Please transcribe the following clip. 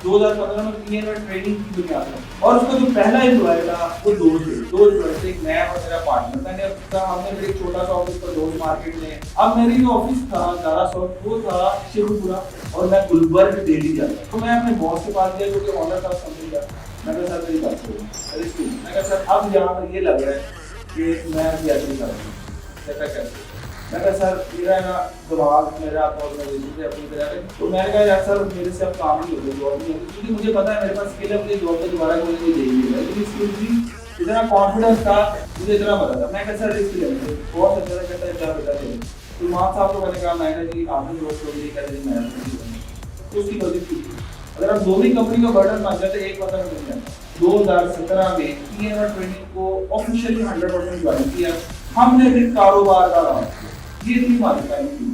2015 में पीएन में ट्रेनिंग की बुनियाद पर, और उसका जो पहला एम्प्लॉय था वो दो एम्प्लॉय थे, एक मैं और मेरा पार्टनर। हमने फिर एक छोटा सा ऑफिस पर दोस्त मार्केट में। अब मेरी जो ऑफिस था दारा सॉफ्ट वो था शिवपुरा, और मैं गुलबर्ग डेली जाता। तो मैं अपने बॉस के पास गया जो कि ऑनर था कंपनी का। मैं कहा सर मेरी बात करो, मैं कहा सर अब यहाँ पर ये लग रहा है कि मैं अभी ऐसे कर रहा हूँ, कैसे। मैं कहा सर मेरा ना दिमाग मेरा ऑर्गेनाइजेशन से अपनी तरह है, तो मैंने कहा यार सर मेरे से अब काम नहीं होगा, जॉब नहीं होगी, क्योंकि मुझे पता है मेरे पास स्किल है, मुझे जॉब पे दोबारा कोई नहीं देगी, लेकिन स्किल भी इतना कॉन्फिडेंस था, मुझे इतना पता था। मैं कहा सर रिस्क लेंगे, बहुत अच्छा कहता है क्या बेटा है। तो वहाँ साहब को मैंने कहा मैंने जी आपने जॉब को नहीं कर दी, मैंने तो उसकी गलती थी। अगर हम दोनों कंपनी का बर्डन मान जाते एक पता मिल जाता। 2017 में पीएनआर ट्रेनिंग को ऑफिशियली 100% ज्वाइन किया हमने, फिर कारोबार का ये थी हमारी टाइम की।